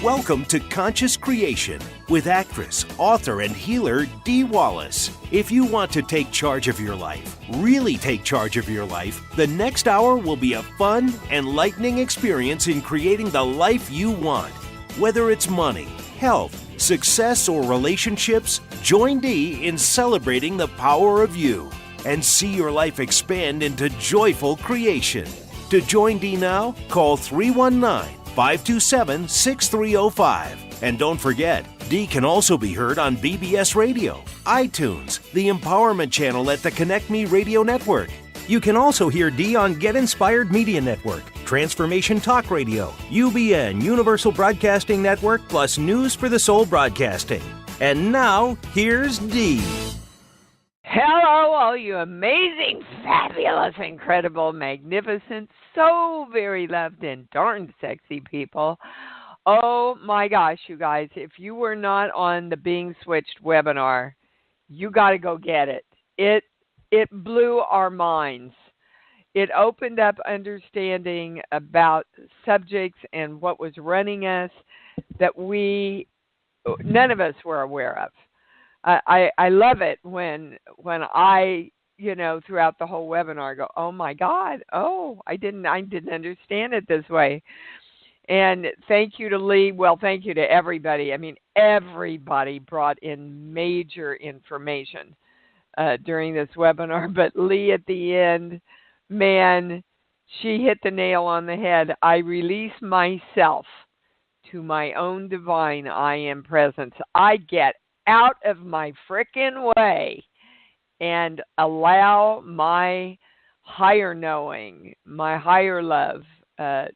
Welcome to Conscious Creation with actress, author, and healer Dee Wallace. If you want to take charge of your life, really take charge of your life, the next hour will be a fun, enlightening experience in creating the life you want. Whether it's money, health, success, or relationships, join Dee in celebrating the power of you and see your life expand into joyful creation. To join Dee now, call 319-527-6305. And don't forget, Dee can also be heard on BBS Radio, iTunes, the Empowerment Channel at the Connect Me Radio Network. You can also hear Dee on Get Inspired Media Network, Transformation Talk Radio, UBN, Universal Broadcasting Network, plus News for the Soul Broadcasting. And now, here's Dee. Hello, all you amazing, fabulous, incredible, magnificent, so very loved and darn sexy people. Oh my gosh, you guys, if you were not on the Being Switched webinar, you got to go get it. It blew our minds. It opened up understanding about subjects and what was running us that none of us were aware of. I love it when I, throughout the whole webinar go, oh my God, I didn't understand it this way. And thank you to Lee. Well, thank you to everybody. I mean, everybody brought in major information during this webinar. But Lee at the end, man, she hit the nail on the head. I release myself to my own divine I am presence. I get out of my frickin' way and allow my higher knowing, my higher love to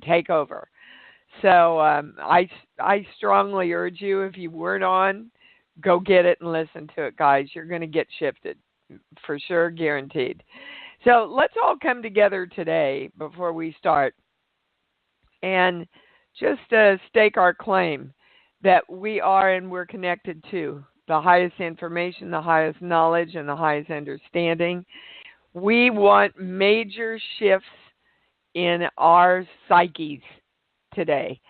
take over. So I strongly urge you, if you weren't on, go get it and listen to it, guys. You're going to get shifted, for sure, guaranteed. So let's all come together today before we start and just stake our claim that we are and we're connected to the highest information, the highest knowledge, and the highest understanding. We want major shifts in our psyches today.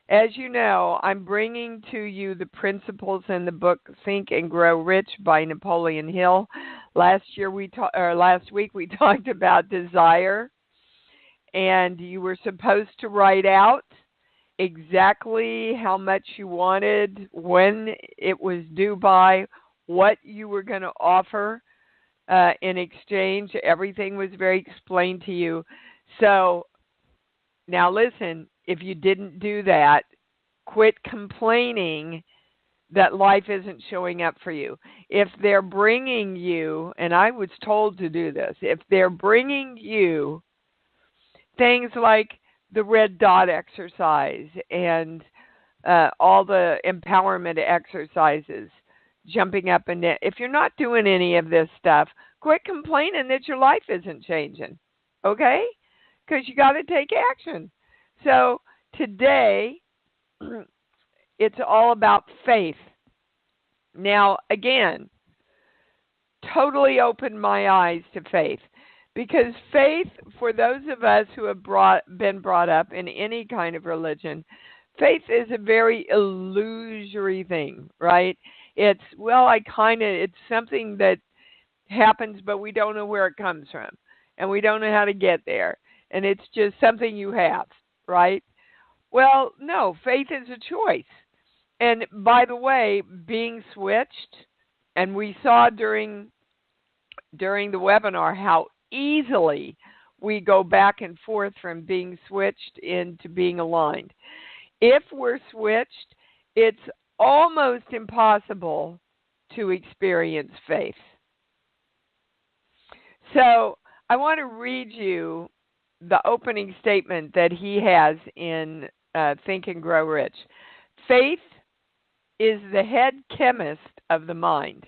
As you know, I'm bringing to you the principles in the book Think and Grow Rich by Napoleon Hill. Last week we talked about desire, and you were supposed to write out exactly how much you wanted, when it was due by, what you were going to offer in exchange. Everything was very explained to you. So now listen, if you didn't do that, quit complaining that life isn't showing up for you. If they're bringing you, and I was told to do this, if they're bringing you things like the red dot exercise and all the empowerment exercises, jumping up and down. If you're not doing any of this stuff, quit complaining that your life isn't changing, okay? Because you got to take action. So today, it's all about faith. Now, again, totally opened my eyes to faith. Because faith, for those of us who have been brought up in any kind of religion, faith is a very illusory thing, right? It's something that happens, but we don't know where it comes from. And we don't know how to get there. And it's just something you have, right? Well, no, faith is a choice. And by the way, being switched, and we saw during the webinar how easily we go back and forth from being switched into being aligned. If we're switched, it's almost impossible to experience faith. So I want to read you the opening statement that he has in Think and Grow Rich. Faith is the head chemist of the mind.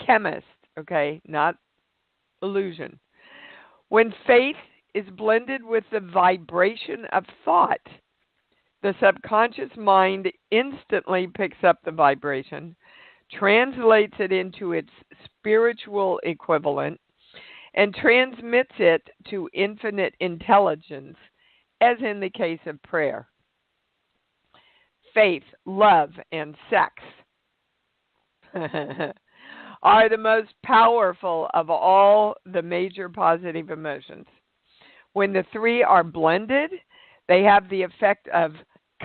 Chemist, okay, not illusion. When faith is blended with the vibration of thought, the subconscious mind instantly picks up the vibration, translates it into its spiritual equivalent, and transmits it to infinite intelligence, as in the case of prayer. faith, love, and sex are the most powerful of all the major positive emotions. When the three are blended, they have the effect of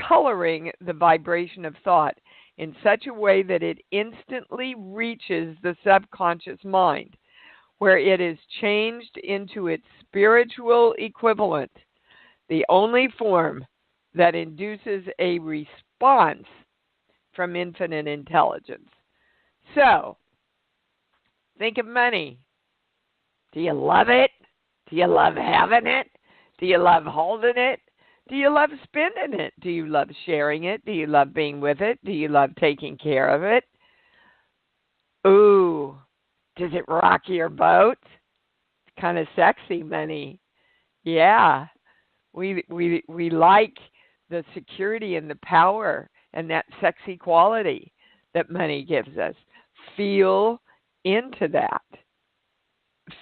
coloring the vibration of thought in such a way that it instantly reaches the subconscious mind, where it is changed into its spiritual equivalent, the only form that induces a response from infinite intelligence. So, think of money. Do you love it? Do you love having it? Do you love holding it? Do you love spending it? Do you love sharing it? Do you love being with it? Do you love taking care of it? Ooh, does it rock your boat? It's kind of sexy, money. Yeah, we like the security and the power and that sexy quality that money gives us. Feel into that.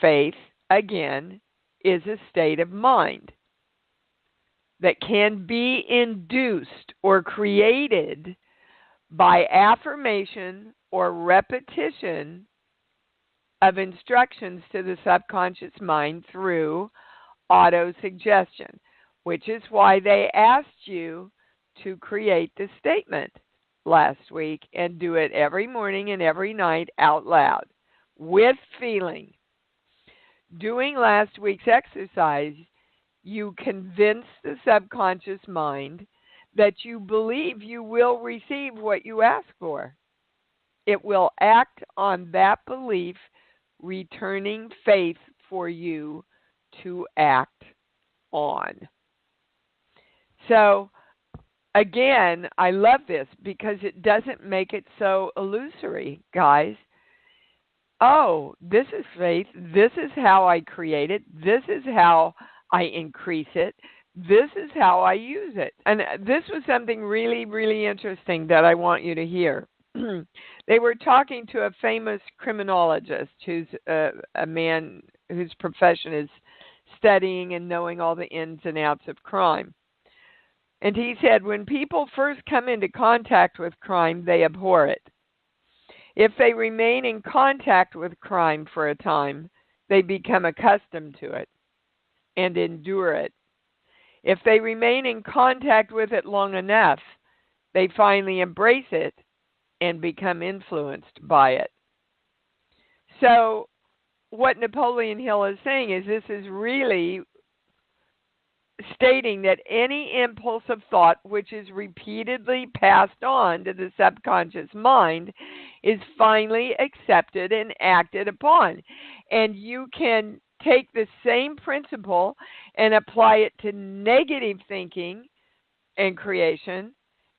Faith, again, is a state of mind that can be induced or created by affirmation or repetition of instructions to the subconscious mind through autosuggestion, which is why they asked you to create the statement last week and do it every morning and every night out loud with feeling. Doing last week's exercise, you convince the subconscious mind that you believe you will receive what you ask for. It will act on that belief, returning faith for you to act on. So, again, I love this because it doesn't make it so illusory, guys. Oh, this is faith. This is how I create it. This is how I increase it. This is how I use it. And this was something really, really interesting that I want you to hear. They were talking to a famous criminologist who's a man whose profession is studying and knowing all the ins and outs of crime. And he said, when people first come into contact with crime, they abhor it. If they remain in contact with crime for a time, they become accustomed to it and endure it. If they remain in contact with it long enough, they finally embrace it and become influenced by it. So what Napoleon Hill is saying is this is really stating that any impulse of thought which is repeatedly passed on to the subconscious mind is finally accepted and acted upon. And you can take the same principle and apply it to negative thinking and creation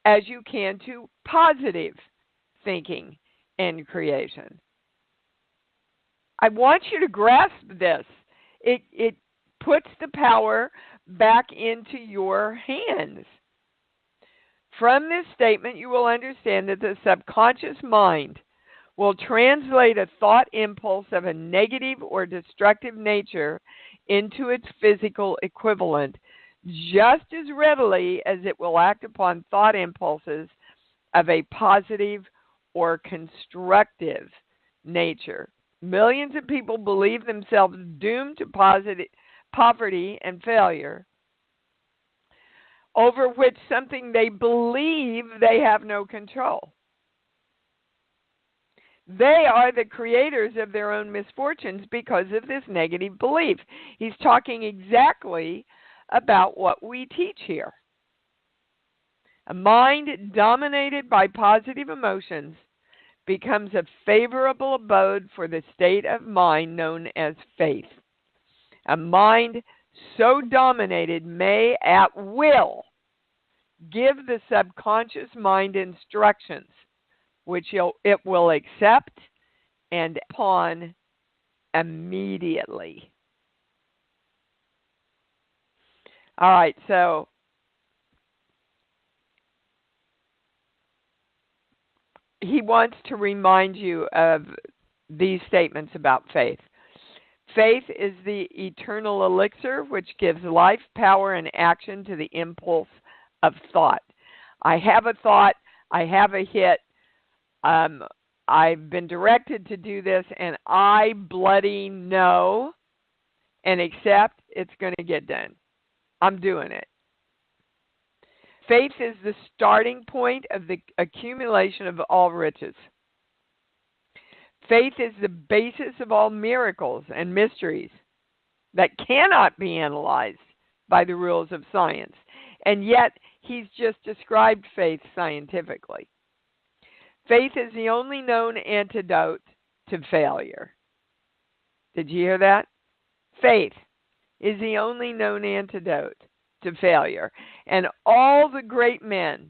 as you can to positive thinking and creation. I want you to grasp this. It puts the power back into your hands. From this statement, you will understand that the subconscious mind will translate a thought impulse of a negative or destructive nature into its physical equivalent just as readily as it will act upon thought impulses of a positive or constructive nature. Millions of people believe themselves doomed to poverty and failure, over which something they believe they have no control. They are the creators of their own misfortunes because of this negative belief. He's talking exactly about what we teach here. A mind dominated by positive emotions becomes a favorable abode for the state of mind known as faith. A mind so dominated may at will give the subconscious mind instructions which it will accept and upon immediately. All right, so he wants to remind you of these statements about faith. Faith is the eternal elixir which gives life, power, and action to the impulse of thought. I have a thought. I have a hit. I've been directed to do this, and I bloody know and accept it's going to get done. I'm doing it. Faith is the starting point of the accumulation of all riches. Faith is the basis of all miracles and mysteries that cannot be analyzed by the rules of science. And yet, he's just described faith scientifically. Faith is the only known antidote to failure. Did you hear that? Faith is the only known antidote to failure. And all the great men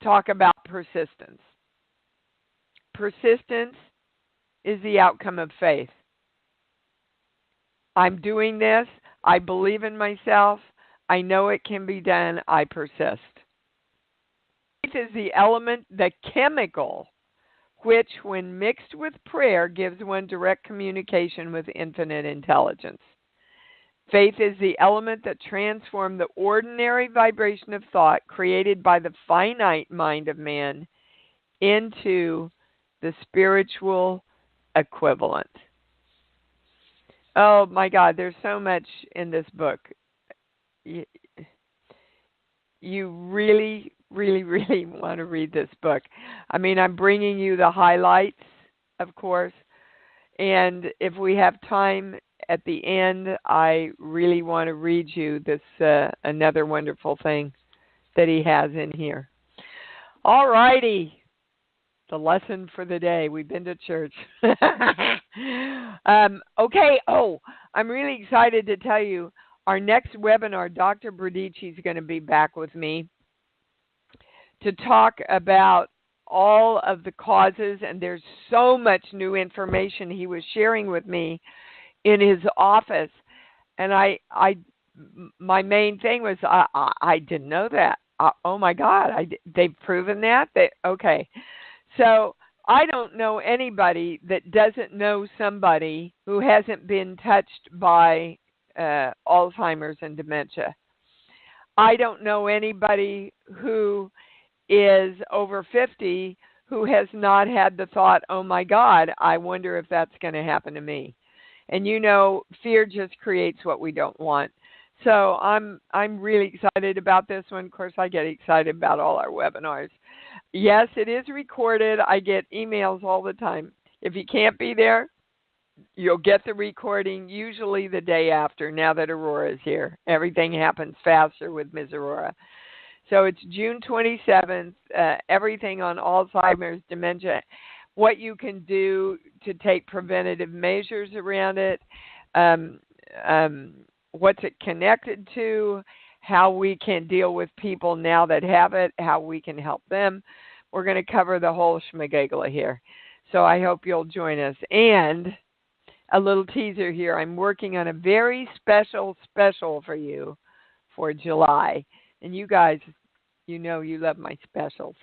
talk about persistence. Persistence is the outcome of faith. I'm doing this. I believe in myself. I know it can be done. I persist. Faith is the element, the chemical, which, when mixed with prayer, gives one direct communication with infinite intelligence. Faith is the element that transforms the ordinary vibration of thought created by the finite mind of man into the spiritual equivalent. Oh my God, there's so much in this book. You really, really, really want to read this book. I mean, I'm bringing you the highlights, of course, and if we have time at the end, I really want to read you this another wonderful thing that he has in here. All righty. The lesson for the day. We've been to church. Okay. Oh, I'm really excited to tell you our next webinar, Dr. Bradici is going to be back with me to talk about all of the causes, and there's so much new information he was sharing with me in his office, and my main thing was I didn't know that. Oh my God, they've proven that. Okay, so I don't know anybody that doesn't know somebody who hasn't been touched by Alzheimer's and dementia. I don't know anybody who is over 50 who has not had the thought, oh my God, I wonder if that's going to happen to me. And you know, fear just creates what we don't want. So I'm really excited about this one. Of course, I get excited about all our webinars. Yes, it is recorded. I get emails all the time. If you can't be there, you'll get the recording usually the day after, now that Aurora is here. Everything happens faster with Ms. Aurora. So it's June 27th, everything on Alzheimer's, dementia, what you can do to take preventative measures around it, what's it connected to, how we can deal with people now that have it, how we can help them. We're going to cover the whole schmagagla here. So I hope you'll join us. And a little teaser here, I'm working on a very special for you for July. And you guys, you know you love my specials.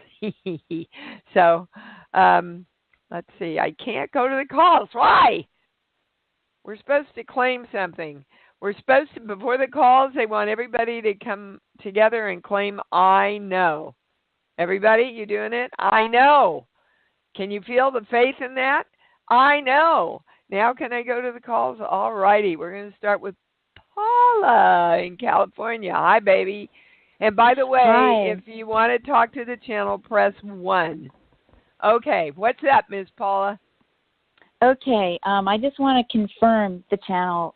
So let's see. I can't go to the calls. Why? We're supposed to claim something. We're supposed to, before the calls, they want everybody to come together and claim, I know. Everybody, you doing it? I know. Can you feel the faith in that? I know. Now can I go to the calls? All righty. We're going to start with Paula in California. Hi, baby. And by the way, Hi. if you want to talk to the channel, press 1. Okay. What's up, Miss Paula? Okay. I just want to confirm the channel.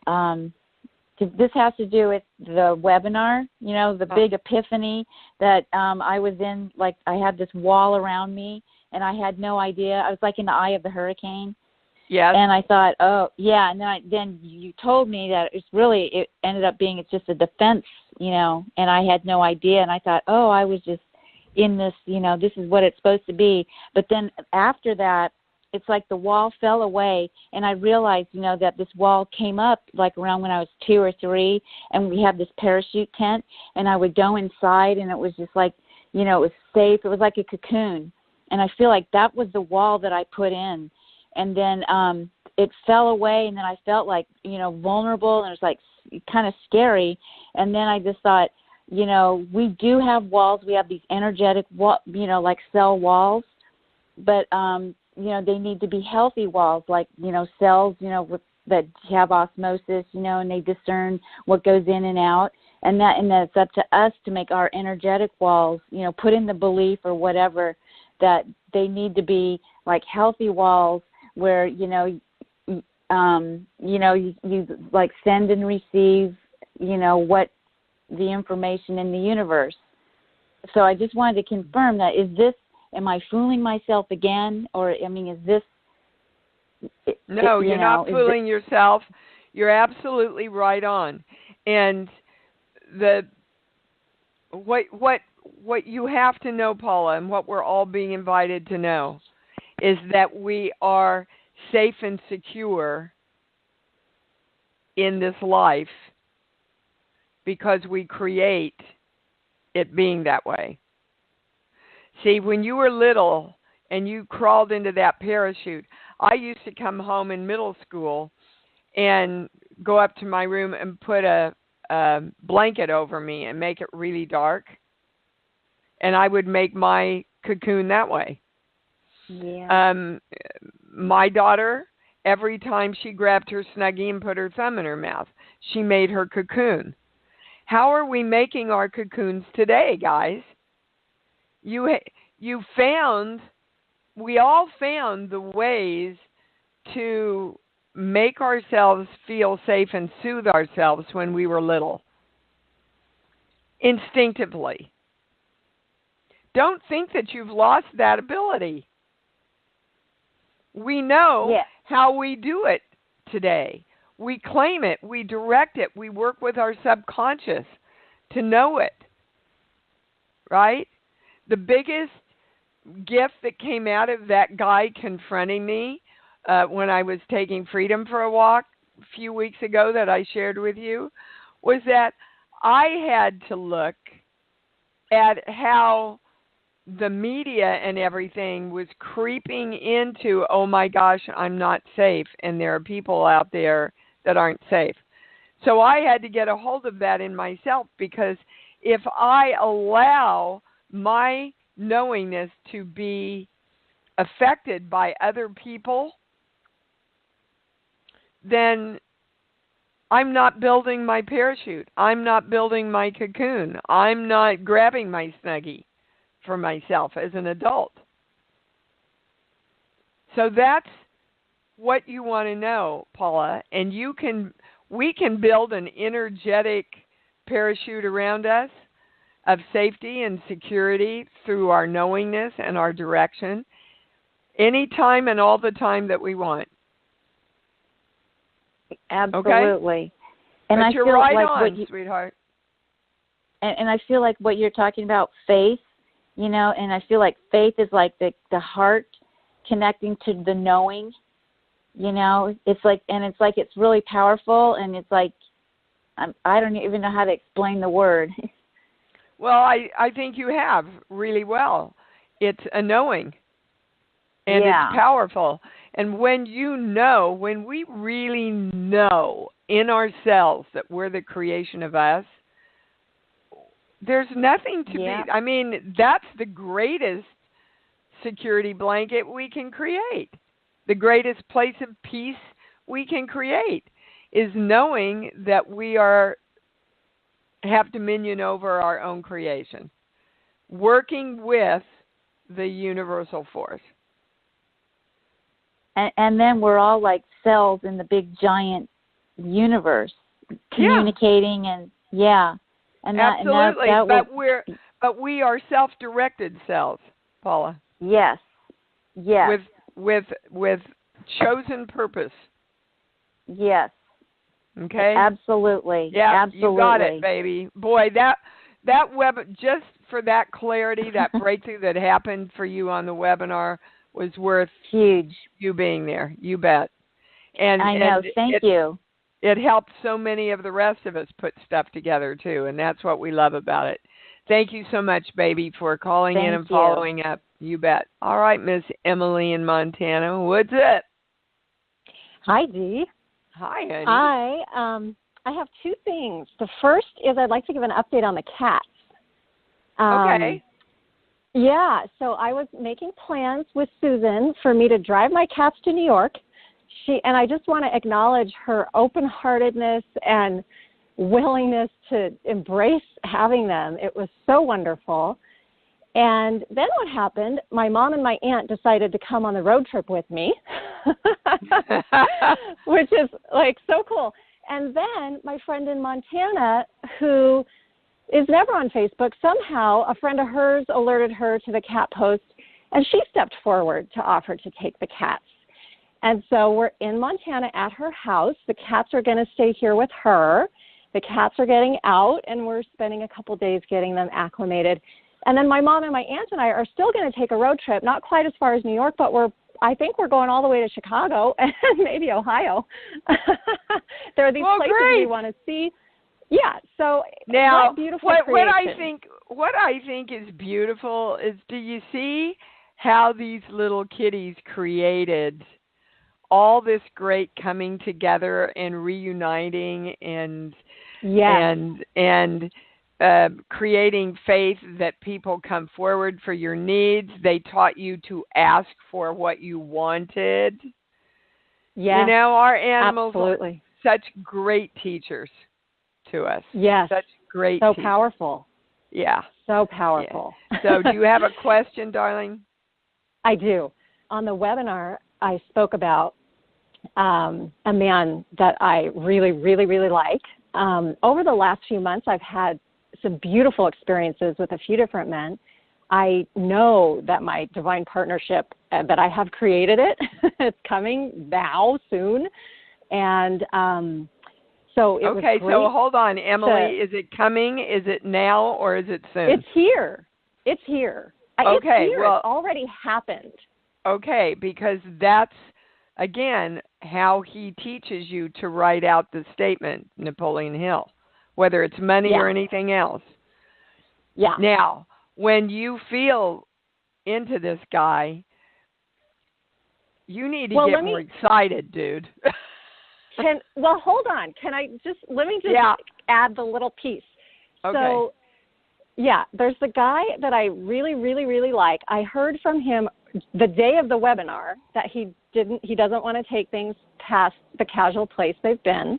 This has to do with the webinar, you know, the big epiphany that I was in. Like, I had this wall around me, and I had no idea. I was like in the eye of the hurricane. Yes. And I thought, oh, yeah. And then you told me that it ended up being it's just a defense, you know, and I had no idea. And I thought, oh, I was just in this, you know, this is what it's supposed to be. But then after that, it's like the wall fell away, and I realized, you know, that this wall came up like around when I was 2 or 3, and we had this parachute tent, and I would go inside, and it was just like, you know, it was safe. It was like a cocoon, and I feel like that was the wall that I put in. And then it fell away, and then I felt like, you know, vulnerable, and it was like kind of scary. And then I just thought, we do have walls. We have these energetic, like cell walls, but, they need to be healthy walls, like, cells, that have osmosis, and they discern what goes in and out. And that's up to us to make our energetic walls, put in the belief or whatever that they need to be like healthy walls where, you like send and receive, what the information in the universe. So I just wanted to confirm that. Am I fooling myself again? Or, is this? No, you're not fooling yourself. You're absolutely right on. And what you have to know, Paula, and what we're all being invited to know, is that we are safe and secure in this life because we create it being that way. See, when you were little and you crawled into that parachute, I used to come home in middle school and go up to my room and put a blanket over me and make it really dark. And I would make my cocoon that way. Yeah. My daughter, every time she grabbed her Snuggie and put her thumb in her mouth, she made her cocoon. How are we making our cocoons today, guys? We all found the ways to make ourselves feel safe and soothe ourselves when we were little. Instinctively. Don't think that you've lost that ability. We know how we do it today. We claim it. We direct it. We work with our subconscious to know it. Right? The biggest gift that came out of that guy confronting me when I was taking Freedom for a walk a few weeks ago that I shared with you was that I had to look at how the media and everything was creeping into, oh my gosh, I'm not safe, and there are people out there that aren't safe. So I had to get a hold of that in myself, because if I allow my knowingness to be affected by other people, then I'm not building my parachute. I'm not building my cocoon. I'm not grabbing my Snuggie for myself as an adult. So that's what you want to know, Paula. And we can build an energetic parachute around us of safety and security through our knowingness and our direction anytime and all the time that we want. Absolutely. Okay? And but I you're feel right like on, sweetheart. And I feel like what you're talking about, faith, and I feel like faith is like the heart connecting to the knowing, it's like it's really powerful, and it's like, I don't even know how to explain the word. Well, I think you have really well. It's a knowing, and it's powerful. And when when we really know in ourselves that we're the creation of us, there's nothing to be, that's the greatest security blanket we can create. The greatest place of peace we can create is knowing that we have dominion over our own creation, working with the universal force. And then we're all like cells in the big giant universe, communicating and And absolutely, that but we are self-directed cells, Paula. Yes. With chosen purpose. Yes. Okay. Absolutely. Yeah, absolutely. You got it, baby. Boy, that web, just for that clarity, that breakthrough that happened for you on the webinar was worth huge. You being there. You bet. And I know. Thank you. It helped so many of the rest of us put stuff together too, and that's what we love about it. Thank you so much, baby, for calling in and following up. You bet. All right, Miss Emily in Montana, what's up? Hi, Dee. Hi, honey. I have two things. The first is I'd like to give an update on the cat. Okay. Yeah, so I was making plans with Susan for me to drive my cats to New York. And I just want to acknowledge her open-heartedness and willingness to embrace having them. It was so wonderful. And then what happened, my mom and my aunt decided to come on the road trip with me, which is like so cool. And then my friend in Montana, who is never on Facebook, somehow a friend of hers alerted her to the cat post, and she stepped forward to offer to take the cats. And so we're in Montana at her house. The cats are going to stay here with her. The cats are getting out, and we're spending a couple days getting them acclimated. And then my mom and my aunt and I are still going to take a road trip, not quite as far as New York, but I think we're going all the way to Chicago and maybe Ohio. There are these places we want to see. Yeah, so now beautiful what I think is beautiful is, do you see how these little kitties created all this great coming together and reuniting and creating faith that people come forward for your needs. They taught you to ask for what you wanted. Yeah, our animals absolutely. are such great teachers to us. Yes. Such great So teachers. powerful. Yeah. So powerful. Yeah. So do you have a question, darling? I do. On the webinar, I spoke about a man that I really, really, really like. Over the last few months, I've had some beautiful experiences with a few different men. I know that my divine partnership, that I have created it, it's coming now, soon. And so it was great. So hold on, Emily. Is it coming? Is it now, or is it soon? It's here. It's here. It's here. Well, it's already happened. Okay, because that's, again, how he teaches you to write out the statement, Napoleon Hill, whether it's money or anything else. Yeah. Now, when you feel into this guy, you need to get more excited, dude. Hold on. Let me just add the little piece. Okay. So, there's the guy that I really, really, really like. I heard from him the day of the webinar that he doesn't want to take things past the casual place they've been.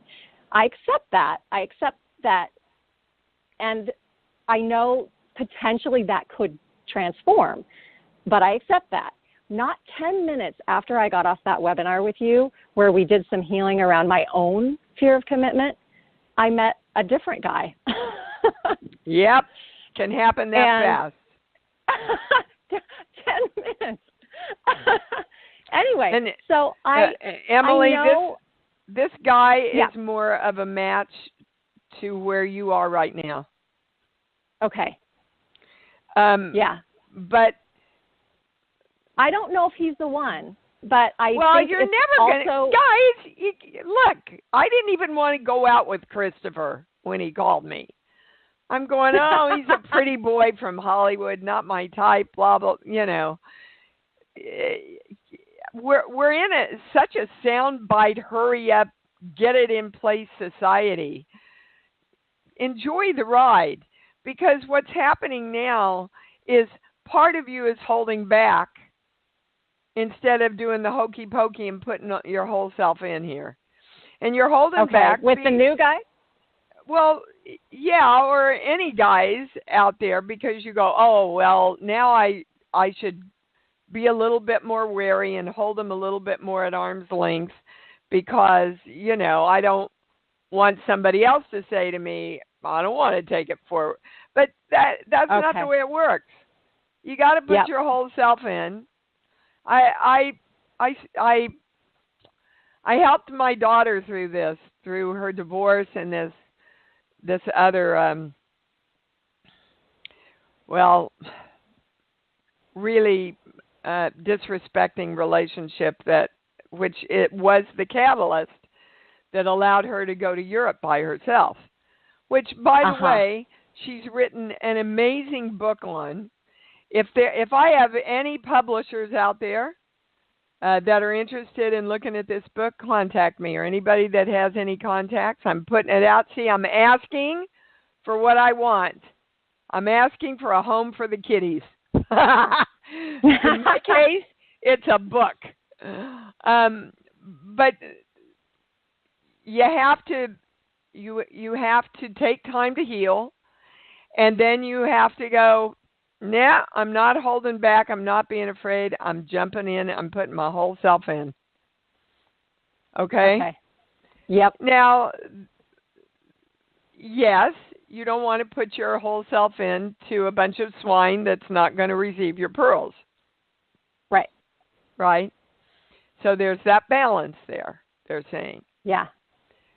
I accept that. And I know potentially that could transform, but I accept that. Not 10 minutes after I got off that webinar with you, where we did some healing around my own fear of commitment, I met a different guy. Yep. Can happen that fast. 10 minutes. Anyway, so Emily, this guy is more of a match to where you are right now. Okay. But I don't know if he's the one, but I think you're it's never going to... Guys, look, I didn't even want to go out with Christopher when he called me. I'm going, he's a pretty boy from Hollywood, not my type, blah, blah, We're in such a soundbite, hurry up, get it in place society. Enjoy the ride, because what's happening now is part of you is holding back instead of doing the hokey pokey and putting your whole self in here. And you're holding back. With the new guy? Well, yeah, or any guys out there, because you go, now I should be a little bit more wary and hold them a little bit more at arm's length, because, I don't want somebody else to say to me, I don't want to take it forward. But that's not the way it works. You got to put your whole self in. I helped my daughter through her divorce and this other really disrespecting relationship, which it was the catalyst that allowed her to go to Europe by herself, which, by the way, she's written an amazing book on. If I have any publishers out there that are interested in looking at this book, contact me, or anybody that has any contacts. I'm putting it out. See, I'm asking for what I want. I'm asking for a home for the kitties. In my case, it's a book. But you have to take time to heal, and then you have to go, nah, I'm not holding back. I'm not being afraid. I'm jumping in. I'm putting my whole self in. Okay? Yep. Now, yes, you don't want to put your whole self in to a bunch of swine that's not going to receive your pearls. Right. Right? So there's that balance there, they're saying. Yeah.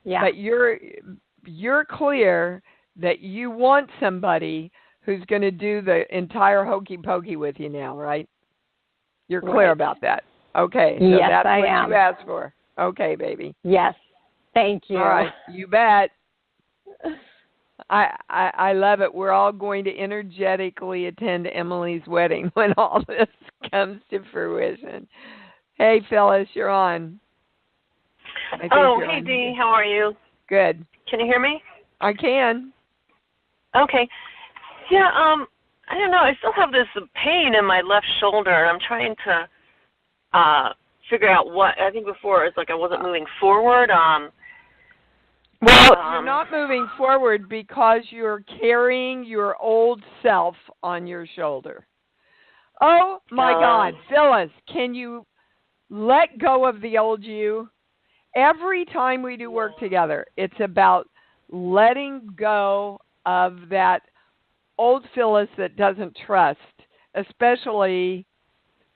Yeah. But you're clear that you want somebody who's going to do the entire hokey pokey with you now, right? You're clear about that. Okay. So yes, that's I what am. you asked for. Okay, baby. Yes. Thank you. All right. You bet. I love it. We're all going to energetically attend Emily's wedding when all this comes to fruition. Hey, Phyllis, you're on. Oh, hey, Dee. How are you? Good. Can you hear me? I can. Okay. Yeah, I don't know. I still have this pain in my left shoulder, and I'm trying to figure out what. I think before it's like I wasn't moving forward. Well, you're not moving forward because you're carrying your old self on your shoulder. Oh, my God. Phyllis, can you let go of the old you? Every time we do work together, it's about letting go of that old Phyllis that doesn't trust, especially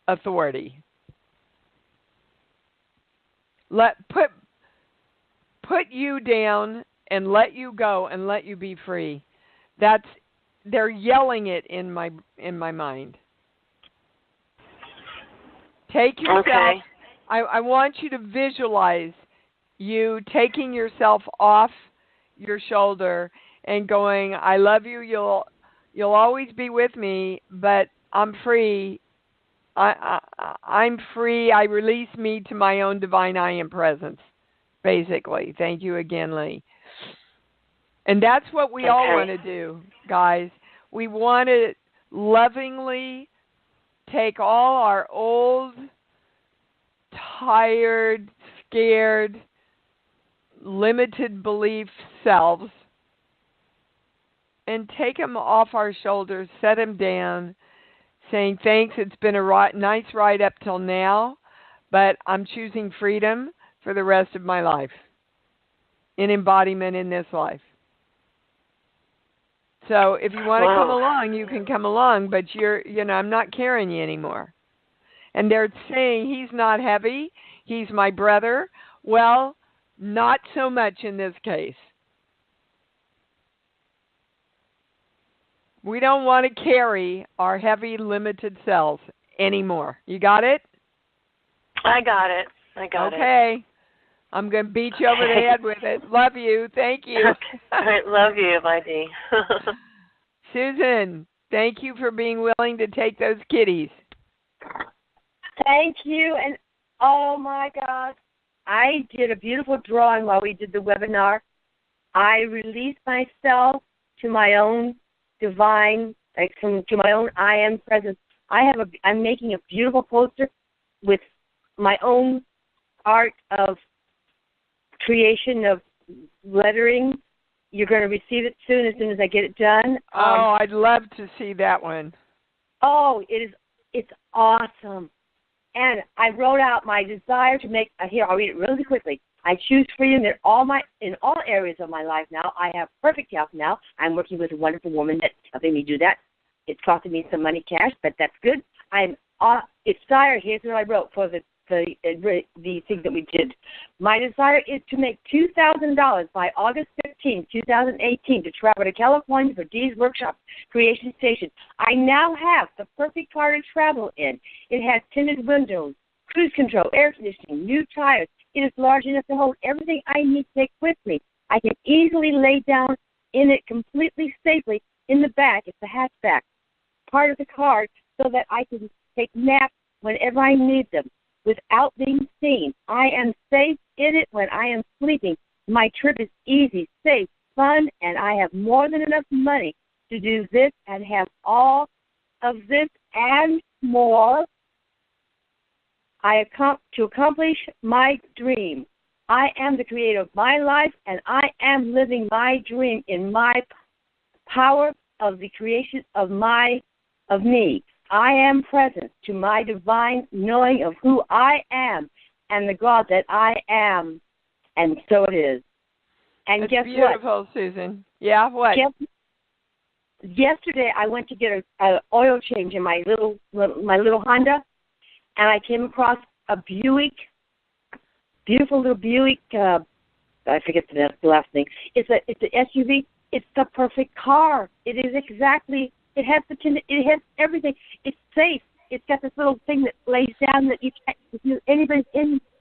authority. Put you down and let you go and let you be free. They're yelling it in my mind. Take yourself. Okay. I want you to visualize you taking yourself off your shoulder and going, I love you. You'll always be with me, but I'm free. I'm free. I release me to my own divine I am presence. Basically. Thank you again, Lee. And that's what we all want to do, guys. We want to lovingly take all our old, tired, scared, limited belief selves and take them off our shoulders, set them down, saying, thanks, it's been a nice ride up till now, but I'm choosing freedom for the rest of my life, in embodiment in this life. So if you want to come along, you can come along, but I'm not carrying you anymore. And they're saying he's not heavy, he's my brother. Well, not so much in this case. We don't want to carry our heavy, limited selves anymore. You got it? I got it. Okay. I'm going to beat you over the head with it. Love you. Thank you. Okay. All right. Love you. Bye, Dee. Susan, thank you for being willing to take those kitties. Thank you. And, oh, my God, I did a beautiful drawing while we did the webinar. I released myself to my own divine, to my own I am presence. I'm making a beautiful poster with my own art of creation of lettering. You're going to receive it soon as I get it done. I'd love to see that one. Oh, it's awesome. And I wrote out my desire to make, here, I'll read it really quickly. I choose freedom in all areas of my life now. I have perfect health now. I'm working with a wonderful woman that's helping me do that. It's costing me some money cash, but that's good. It's desire. Here's what I wrote for the thing that we did. My desire is to make $2,000 by August 15, 2018 to travel to California for Dee's Workshop Creation Station. I now have the perfect car to travel in. It has tinted windows, cruise control, air conditioning, new tires. It is large enough to hold everything I need to take with me. I can easily lay down in it completely safely in the back. It's the hatchback part of the car so that I can take naps whenever I need them without being seen. I am safe in it when I am sleeping. My trip is easy, safe, fun, and I have more than enough money to do this and have all of this and more to accomplish my dream. I am the creator of my life, and I am living my dream in my power of the creation of me. I am present to my divine knowing of who I am and the God that I am. And so it is. And That's guess beautiful, what? Susan. Yeah, what? Yesterday I went to get an oil change in my little Honda, and I came across a Buick, beautiful little Buick. I forget the last name. It's an SUV. It's the perfect car. It is exactly. It has everything. It's safe. It's got this little thing that lays down that you can't. If anybody's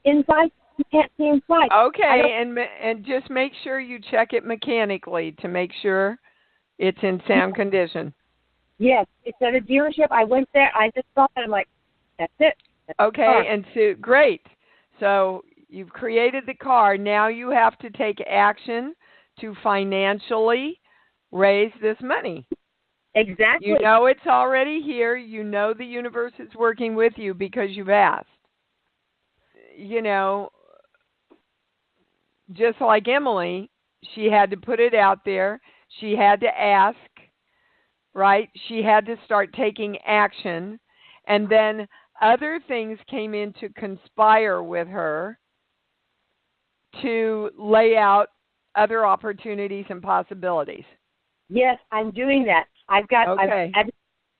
inside, you can't see inside. Okay, and just make sure you check it mechanically to make sure it's in sound condition. Yes, it's at a dealership. I went there. I just saw it. I'm like, that's it. Okay, and so great. So you've created the car. Now you have to take action to financially raise this money. Exactly. You know it's already here. You know the universe is working with you because you've asked. You know, just like Emily, she had to put it out there. She had to ask, right? She had to start taking action. And then other things came in to conspire with her to lay out other opportunities and possibilities. Yes, I'm doing that. I've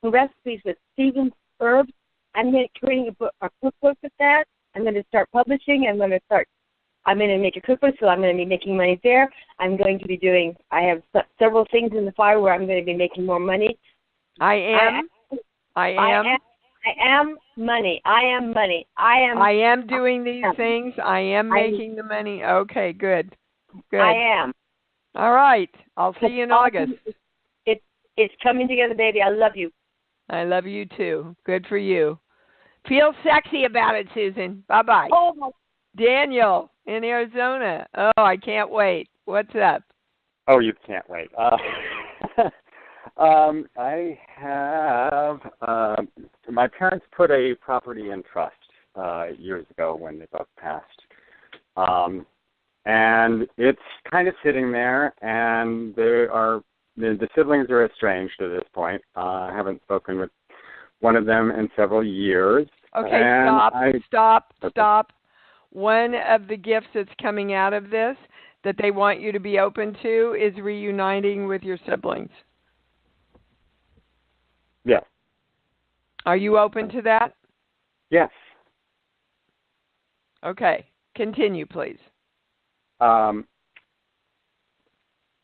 recipes with seasoned herbs. I'm creating a cookbook with that. I'm going to start publishing. I'm going to make a cookbook, so I'm going to be making money there. I have several things in the fire where I'm going to be making more money. I am money. I am doing these things. I am making the money. Okay, good. I am. All right. I'll see you in August. It's coming together, baby. I love you. I love you too. Good for you. Feel sexy about it, Susan. Bye-bye. Oh, my. Daniel in Arizona. Oh, I can't wait. What's up? Oh, you can't wait. I have my parents put a property in trust years ago when they both passed. And it's kind of sitting there, and the siblings are estranged at this point. I haven't spoken with one of them in several years. Okay, stop. One of the gifts that's coming out of this that they want you to be open to is reuniting with your siblings. Yes. Are you open to that? Yes. Okay. Continue, please. I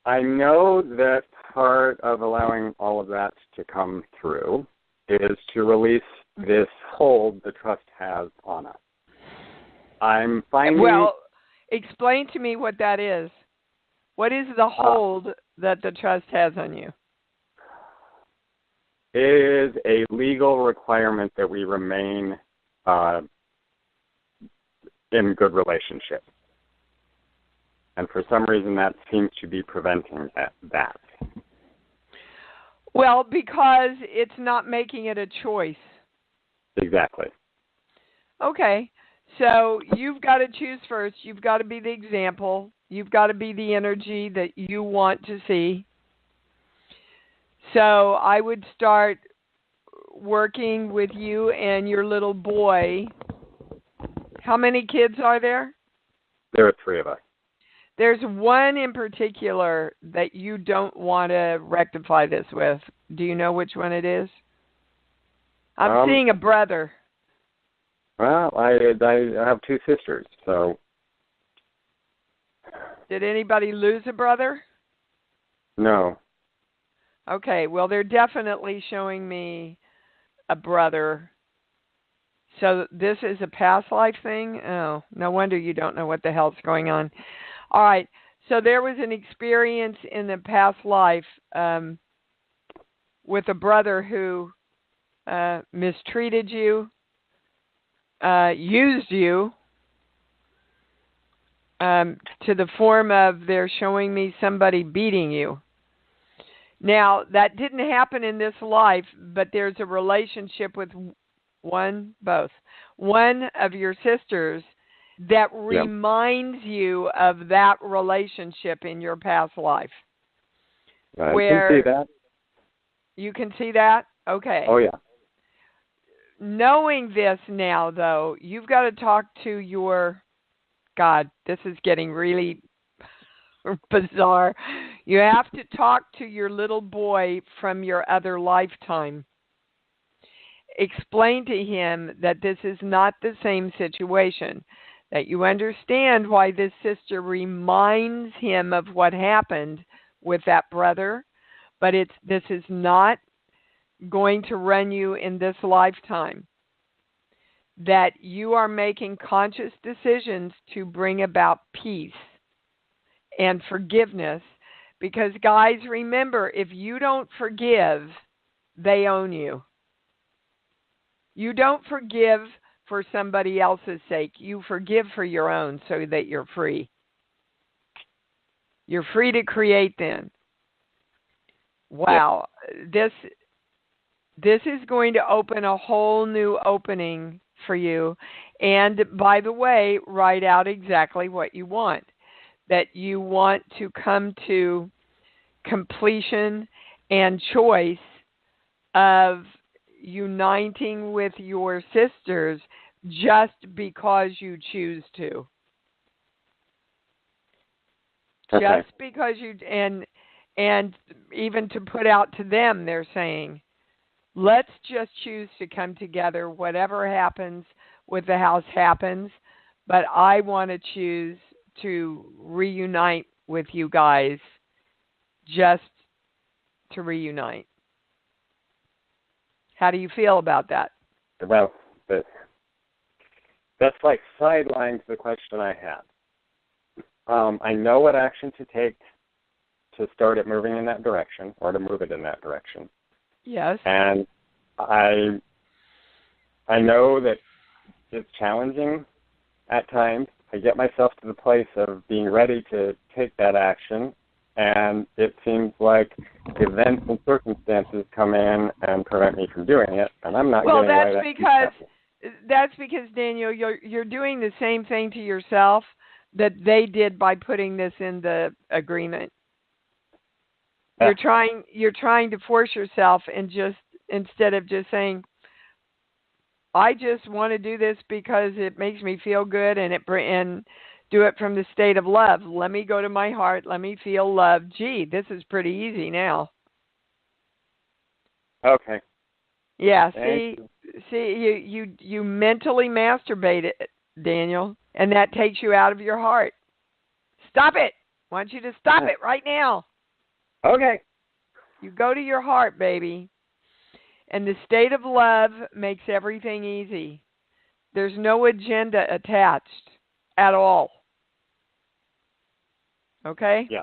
know that part of allowing all of that to come through is to release this hold the trust has on us. I'm finding... Well, explain to me what that is. What is the hold that the trust has on you? It is a legal requirement that we remain in good relationship. And for some reason, that seems to be preventing that. Well, because it's not making it a choice. Exactly. Okay. So you've got to choose first. You've got to be the example. You've got to be the energy that you want to see. So I would start working with you and your little boy. How many kids are there? There are 3 of us. There's one in particular that you don't want to rectify this with. Do you know which one it is? I'm seeing a brother. Well, I have 2 sisters, so... Did anybody lose a brother? No. Okay, well, they're definitely showing me a brother. So this is a past life thing? Oh, no wonder you don't know what the hell's going on. All right, so there was an experience in the past life with a brother who mistreated you, used you to the form of they're showing me somebody beating you. Now, that didn't happen in this life, but there's a relationship with one of your sisters that reminds you of that relationship in your past life. I can see that. You can see that? Okay. Oh, yeah. Knowing this now, though, you've got to talk to your... God, this is getting really bizarre. You have to talk to your little boy from your other lifetime. Explain to him that this is not the same situation, that you understand why this sister reminds him of what happened with that brother, but this is not going to run you in this lifetime, that you are making conscious decisions to bring about peace and forgiveness, because guys, remember, if you don't forgive, they own you. You don't forgive for somebody else's sake. You forgive for your own so that you're free. You're free to create then. Wow. This is going to open a whole new opening for you. And by the way, write out exactly what you want. That you want to come to completion and choice of uniting with your sisters just because you choose to. Okay. Just because you, and even to put out to them, they're saying, let's just choose to come together. Whatever happens with the house happens, but I want to choose to reunite with you guys, just to reunite. How do you feel about that? Well, that's like sidelines the question I had. I know what action to take to start it moving in that direction, or to move it in that direction. Yes. And I know that it's challenging at times. I get myself to the place of being ready to take that action, and it seems like events and circumstances come in and prevent me from doing it, and I'm not getting why that keeps happening. That's because, Daniel, you're doing the same thing to yourself that they did by putting this in the agreement. You're trying to force yourself, and just instead of just saying, I just want to do this because it makes me feel good, and do it from the state of love. Let me go to my heart. Let me feel love. Gee, this is pretty easy now. Okay. Yeah. See, you mentally masturbate it, Daniel, and that takes you out of your heart. Stop it. I want you to stop it right now. Okay. You go to your heart, baby. And the state of love makes everything easy. There's no agenda attached at all. Okay? Yeah.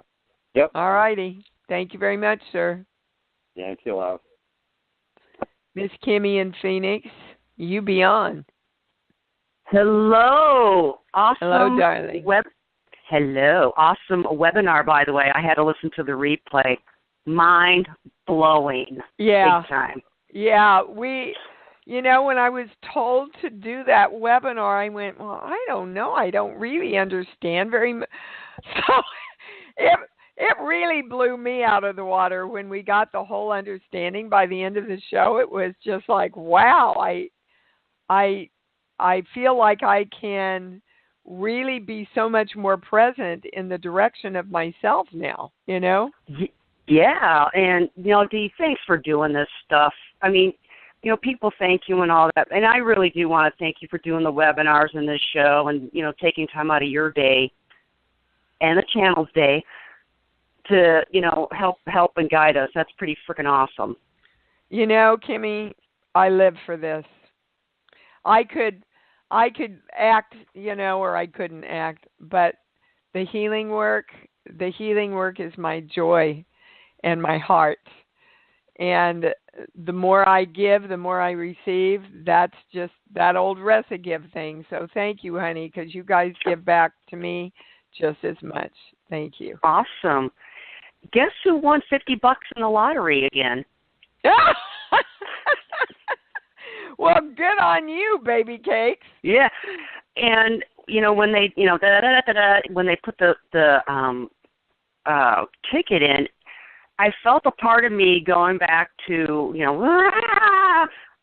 Yep. All righty. Thank you very much, sir. Thank you, love. Miss Kimmy in Phoenix, you be on. Hello. Awesome. Hello, darling. Hello. Awesome webinar, by the way. I had to listen to the replay. Mind blowing. Yeah. Big time. Yeah. When I was told to do that webinar, I went, well, I don't know. I don't really understand very much. So it really blew me out of the water when we got the whole understanding by the end of the show. It was just like, wow, I feel like I can really be so much more present in the direction of myself now, Yeah, and, Dee, thanks for doing this stuff. I mean, people thank you and all that, and I really do want to thank you for doing the webinars and this show and, taking time out of your day and the channel's day to, help and guide us. That's pretty freaking awesome. Kimmy, I live for this. I could act, or I couldn't act, but the healing work is my joy and my heart. And the more I give, the more I receive. That's just that old recipe thing. So thank you, honey, because you guys give back to me just as much. Thank you. Awesome. guess who won $50 in the lottery again? Well, good on you, baby cakes. Yeah, and when they when they put the ticket in, I felt a part of me going back to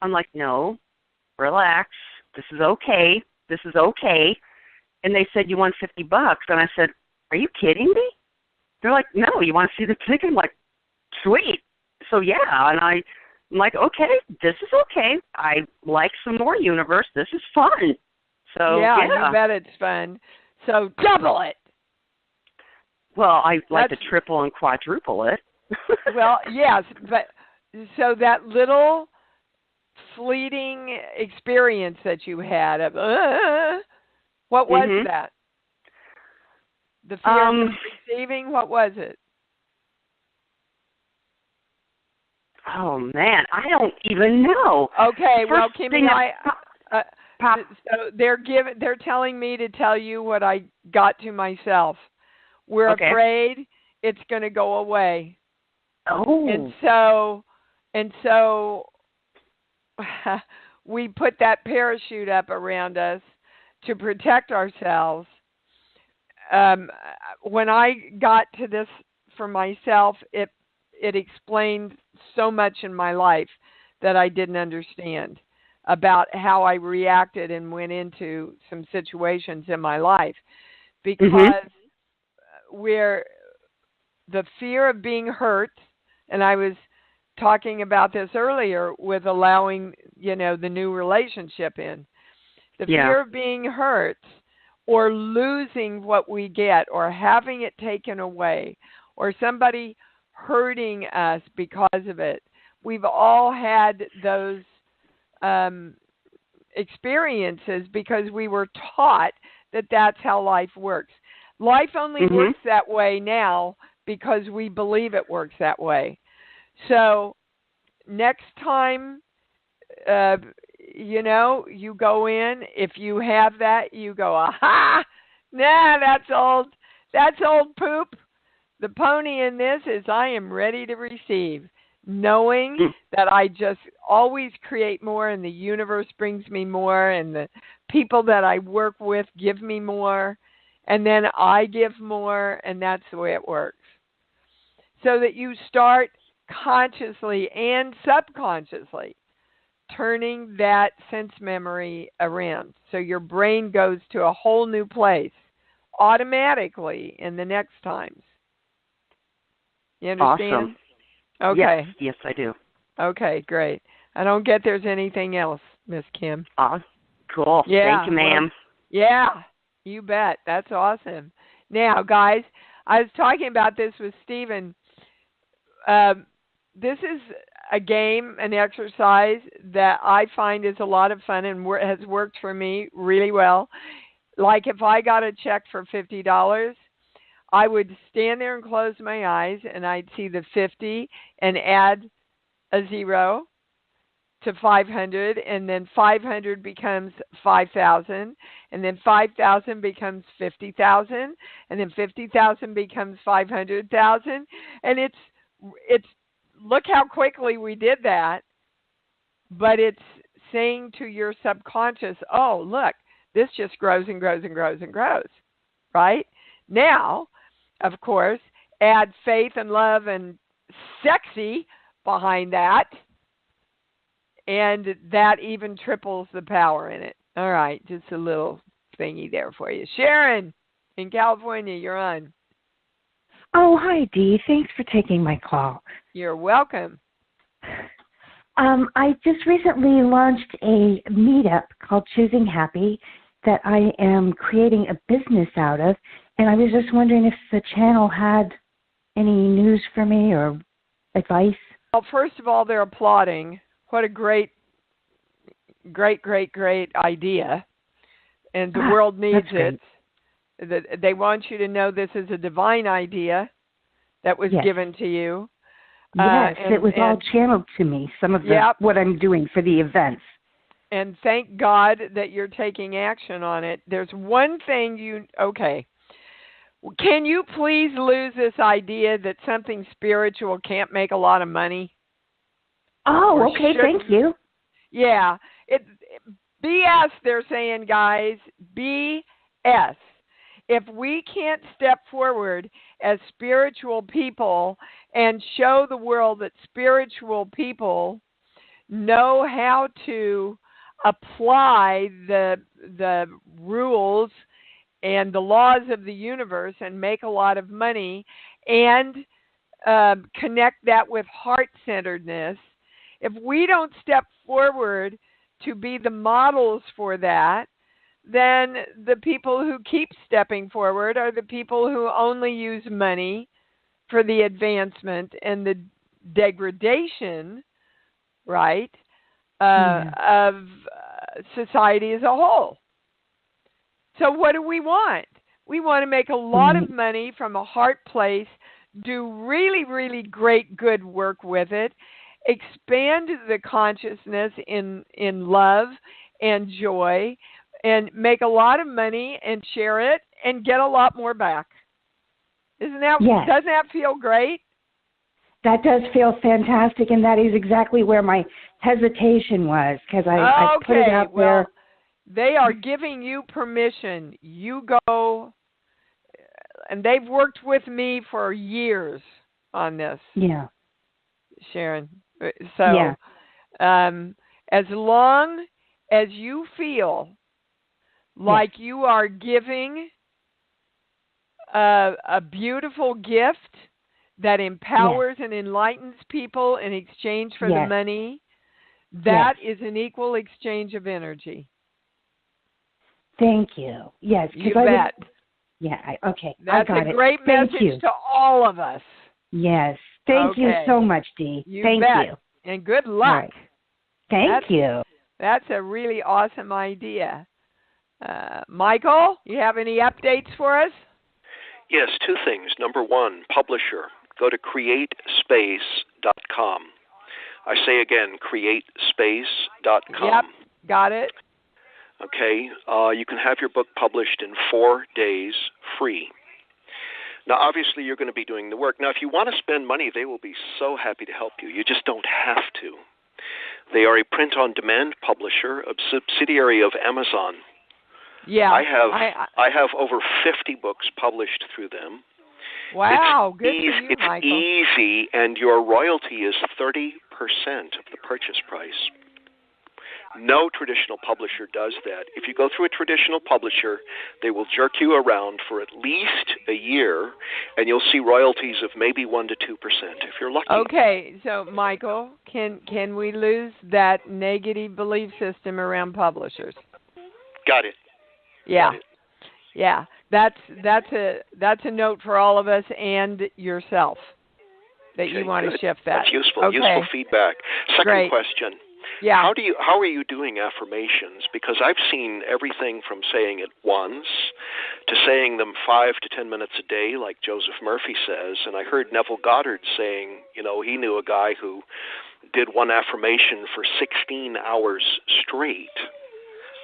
I'm like, no, relax, this is okay, and they said you won $50, and I said, are you kidding me? They're like, no, you want to see the ticket? I'm like, sweet. So yeah, and I'm like, okay, this is okay. I like some more Universe. This is fun. So yeah, you bet it's fun. So double it. Well, I like to triple and quadruple it. Well, yes, but so that little fleeting experience that you had of what was that? The fear of receiving, what was it? Oh man, I don't even know. Okay, well, First Kimmy, Pop. So they're telling me to tell you what I got to myself. We're afraid it's going to go away. Oh. And so we put that parachute up around us to protect ourselves. When I got to this for myself, it explained so much in my life that I didn't understand about how I reacted and went into some situations in my life, because where the fear of being hurt, and I was talking about this earlier with allowing, the new relationship in, the fear of being hurt or losing what we get or having it taken away or somebody hurting us because of it. We've all had those experiences because we were taught that that's how life works. Life only works that way now because we believe it works that way. So next time, you go in, if you have that, you go, aha, nah, that's old poop. The pony in this is I am ready to receive, knowing that I just always create more and the universe brings me more and the people that I work with give me more and then I give more, and that's the way it works. So that you start consciously and subconsciously turning that sense memory around. So your brain goes to a whole new place automatically in the next times. You understand? Awesome. Okay. Yes, I do. Okay, great. I don't get there's anything else, Miss Kim. Cool. Yeah. Thank you, ma'am. Yeah, you bet. That's awesome. Now, guys, I was talking about this with Stephen. This is a game, an exercise that I find is a lot of fun and has worked for me really well. Like if I got a check for $50, I would stand there and close my eyes and I'd see the 50 and add a 0 to 500, and then 500 becomes 5,000, and then 5,000 becomes 50,000, and then 50,000 becomes 500,000, and it's look how quickly we did that, but it's saying to your subconscious, oh, look, this just grows and grows and grows and grows, right? Now, of course, add faith and love and sexy behind that, and that even triples the power in it. All right, just a little thingy there for you. Sharon, in California, you're on. Oh, hi, Dee. Thanks for taking my call. You're welcome. I just recently launched a meetup called Choosing Happy that I am creating a business out of, and I was just wondering if the channel had any news for me or advice. Well, first of all, they're applauding. What a great idea. And the world needs it. They want you to know this is a divine idea that was given to you. Yes, it was all channeled to me, some of what I'm doing for the events. And thank God that you're taking action on it. There's one thing Can you please lose this idea that something spiritual can't make a lot of money? Oh, okay. Thank you. Yeah. BS, they're saying, guys. BS. If we can't step forward as spiritual people and show the world that spiritual people know how to apply the rules and the laws of the universe and make a lot of money and connect that with heart-centeredness, if we don't step forward to be the models for that, then the people who keep stepping forward are the people who only use money for the advancement and the degradation, right, of society as a whole. So what do we want? We want to make a lot of money from a heart place, do really, really great good work with it, expand the consciousness in love and joy, and make a lot of money and share it and get a lot more back. Doesn't that feel great? That does feel fantastic, and that is exactly where my hesitation was, because I put it out there. They are giving you permission. You go, and they've worked with me for years on this. Yeah. Sharon. So, as long as you feel like you are giving a beautiful gift that empowers and enlightens people in exchange for the money, that is an equal exchange of energy. Thank you. Yes. You bet. Okay. That's I got a great message to all of us. Yes. Thank you so much, Dee. Thank you. And good luck. Right. Thank you. That's a really awesome idea. Michael, you have any updates for us? Yes, two things. Number one, publisher. Go to createspace.com. I say again, createspace.com. Yep, got it. Okay, you can have your book published in 4 days free. Now, obviously, you're going to be doing the work. Now, if you want to spend money, they will be so happy to help you. You just don't have to. They are a print-on-demand publisher, a subsidiary of Amazon. Yeah, I have over 50 books published through them. Wow, good for you, Michael. It's easy, and your royalty is 30% of the purchase price. No traditional publisher does that. If you go through a traditional publisher, they will jerk you around for at least a year, and you'll see royalties of maybe 1% to 2% if you're lucky. Okay, so Michael, can we lose that negative belief system around publishers? Got it. Yeah. Yeah. That's a note for all of us and yourself that you want to shift that. That's useful. Okay. Useful feedback. Second question. Yeah. How are you doing affirmations? Because I've seen everything from saying it once to saying them 5 to 10 minutes a day, like Joseph Murphy says. And I heard Neville Goddard saying, he knew a guy who did one affirmation for 16 hours straight.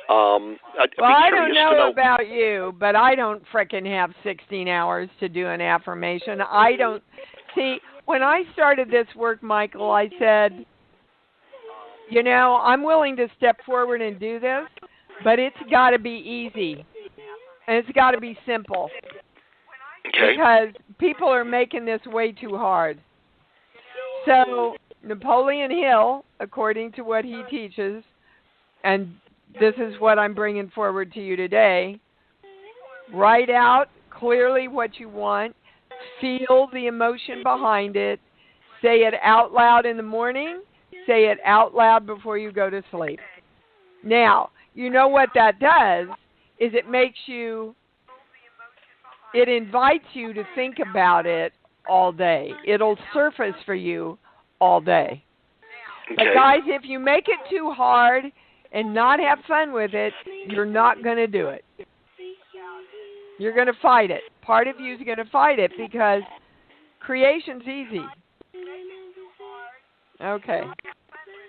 I don't know about you, but I don't frickin' have 16 hours to do an affirmation. I don't see. When I started this work, Michael, I said, I'm willing to step forward and do this, but it's got to be easy, and it's got to be simple. Okay. Because people are making this way too hard. So Napoleon Hill, according to what he teaches, and this is what I'm bringing forward to you today, write out clearly what you want, feel the emotion behind it, say it out loud in the morning, say it out loud before you go to sleep. Now, you know what that does is it invites you to think about it all day. It'll surface for you all day. Okay. But guys, if you make it too hard and not have fun with it, you're not going to do it. You're going to fight it. Part of you is going to fight it because creation's easy. Okay.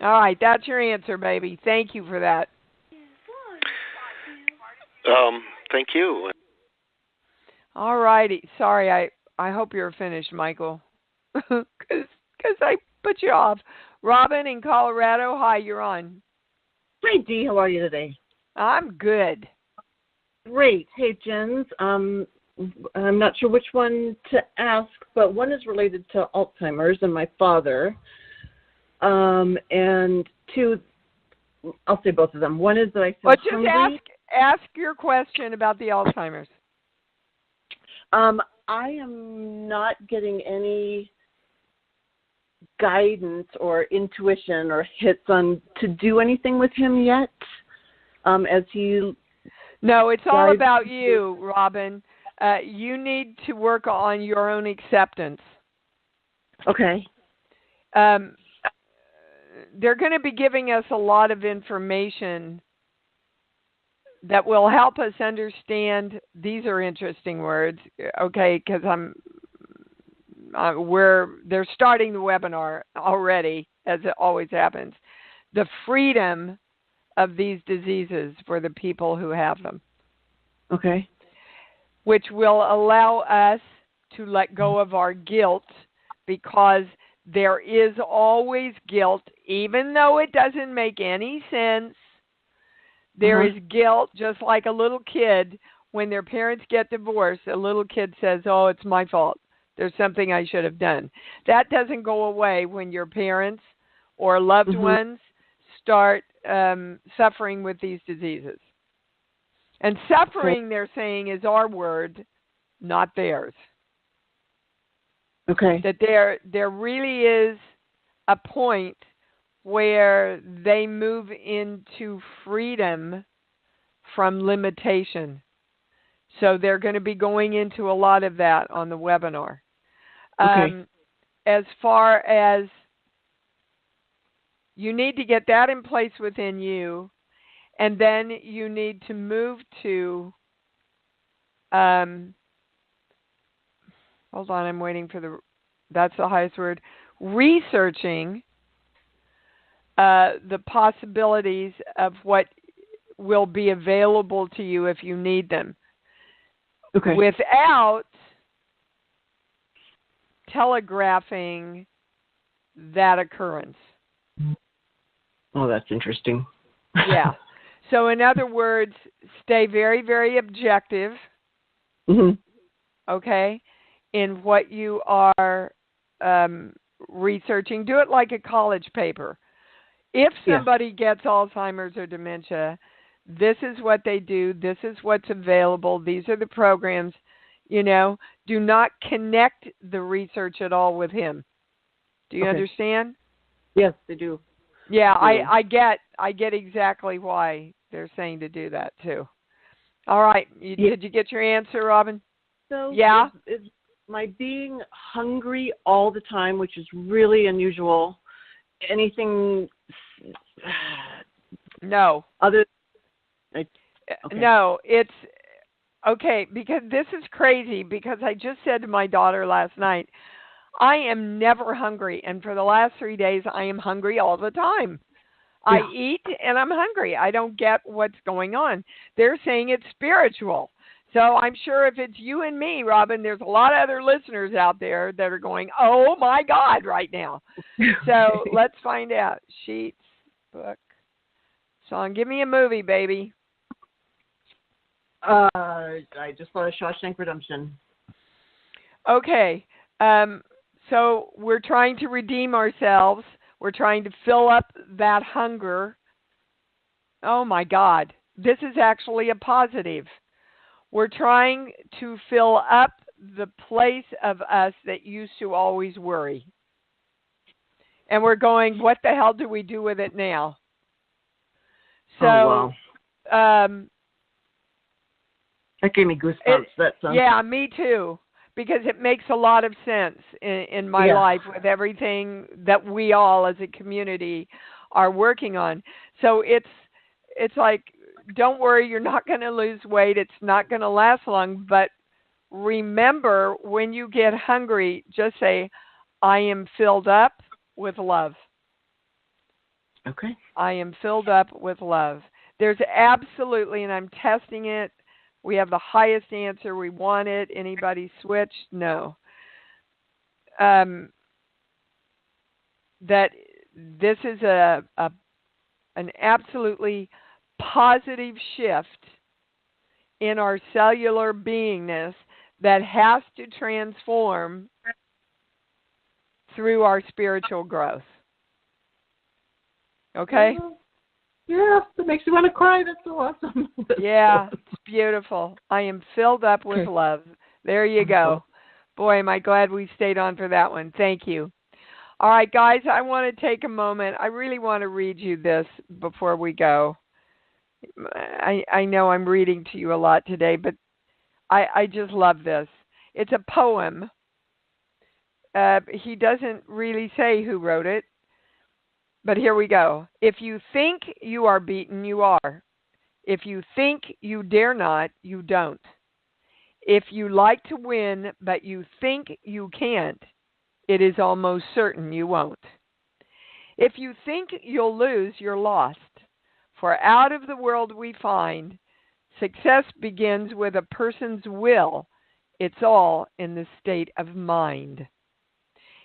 All right, that's your answer, baby. Thank you for that. Thank you. All righty. Sorry, I hope you're finished, Michael, because I put you off. Robin in Colorado, hi, you're on. Hi, Dee. How are you today? I'm good. Great. Hey, Jens. I'm not sure which one to ask, but one is related to Alzheimer's and my father. And two, I'll say both of them. One is that I feel hungry. Well, just ask your question about the Alzheimer's. I am not getting any guidance or intuition or hits on to do anything with him yet. As he No, it's all about you, Robin. You need to work on your own acceptance. Okay. They're going to be giving us a lot of information that will help us understand. These are interesting words, okay? Because they're starting the webinar already, as it always happens. The freedom of these diseases for the people who have them. Okay. Which will allow us to let go of our guilt, because there is always guilt, even though it doesn't make any sense. There is guilt, just like a little kid, when their parents get divorced, a little kid says, oh, it's my fault. There's something I should have done. That doesn't go away when your parents or loved ones start suffering with these diseases. And suffering, they're saying, is our word, not theirs. Okay. That there really is a point where they move into freedom from limitation. So they're going to be going into a lot of that on the webinar. Okay. As far as you need to get that in place within you, and then you need to move to, hold on, I'm waiting for that's the highest word, researching the possibilities of what will be available to you if you need them. Okay. Without telegraphing that occurrence. Oh, that's interesting. Yeah. So in other words, stay very, very objective, okay, in what you are researching. Do it like a college paper. If somebody gets Alzheimer's or dementia, this is what they do. This is what's available. These are the programs. Do not connect the research at all with him. Do you understand? Yes, I do. Yeah, I get exactly why they're saying to do that too. All right, did you get your answer, Robin? So yeah, is my being hungry all the time, which is really unusual. Anything? No. Other. No, it's okay, because this is crazy, because I just said to my daughter last night, I am never hungry, and for the last 3 days, I am hungry all the time. I eat, and I'm hungry. I don't get what's going on. They're saying it's spiritual. So I'm sure if it's you and me, Robin, there's a lot of other listeners out there that are going, oh, my God, right now. So let's find out. Sheets, book, song. Give me a movie, baby. I just thought of Shawshank Redemption. Okay. So we're trying to redeem ourselves. We're trying to fill up that hunger. Oh, my God. This is actually a positive. We're trying to fill up the place of us that used to always worry. And we're going, what the hell do we do with it now? So, that gave me goosebumps. Yeah, me too. Because it makes a lot of sense in my life with everything that we all as a community are working on. So it's like, don't worry, you're not going to lose weight. It's not going to last long. But remember, when you get hungry, just say, I am filled up with love. Okay. I am filled up with love. There's absolutely, and I'm testing it We have the highest answer. We want it. Anybody switched? No. That this is an absolutely positive shift in our cellular beingness that has to transform through our spiritual growth. Okay? Yeah, that makes you want to cry. That's so awesome. Yeah, it's beautiful. I am filled up with love. There you go. Boy, am I glad we stayed on for that one. Thank you. All right, guys, I want to take a moment. I really want to read you this before we go. I know I'm reading to you a lot today, but I just love this. It's a poem. He doesn't really say who wrote it, but here we go. If you think you are beaten, you are. If you think you dare not, you don't. If you like to win, but you think you can't, it is almost certain you won't. If you think you'll lose, you're lost. For out of the world we find, success begins with a person's will. It's all in the state of mind.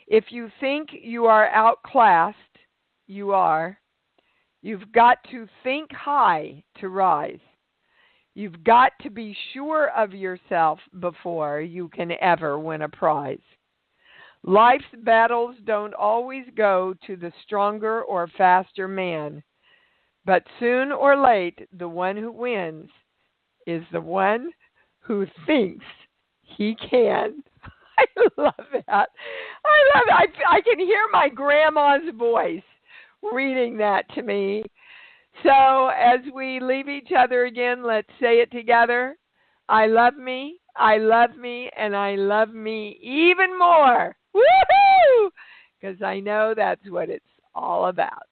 If you think you are outclassed, you are. You've got to think high to rise. You've got to be sure of yourself before you can ever win a prize. Life's battles don't always go to the stronger or faster man, but soon or late, the one who wins is the one who thinks he can. I love that. I can hear my grandma's voice reading that to me. So as we leave each other again, let's say it together. I love me, and I love me even more. Woohoo! Because I know that's what it's all about.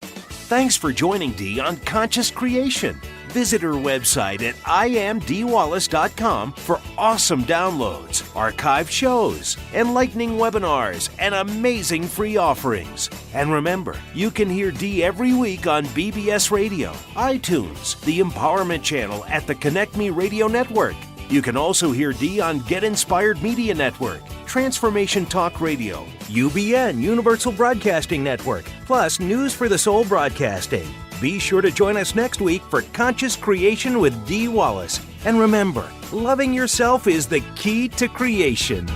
Thanks for joining Dee on Conscious Creation. Visit her website at imdwallace.com for awesome downloads, archived shows, enlightening webinars, and amazing free offerings. And remember, you can hear Dee every week on BBS Radio, iTunes, the Empowerment Channel at the Connect Me Radio Network. You can also hear Dee on Get Inspired Media Network, Transformation Talk Radio, UBN Universal Broadcasting Network, plus News for the Soul Broadcasting. Be sure to join us next week for Conscious Creation with Dee Wallace. And remember, loving yourself is the key to creation.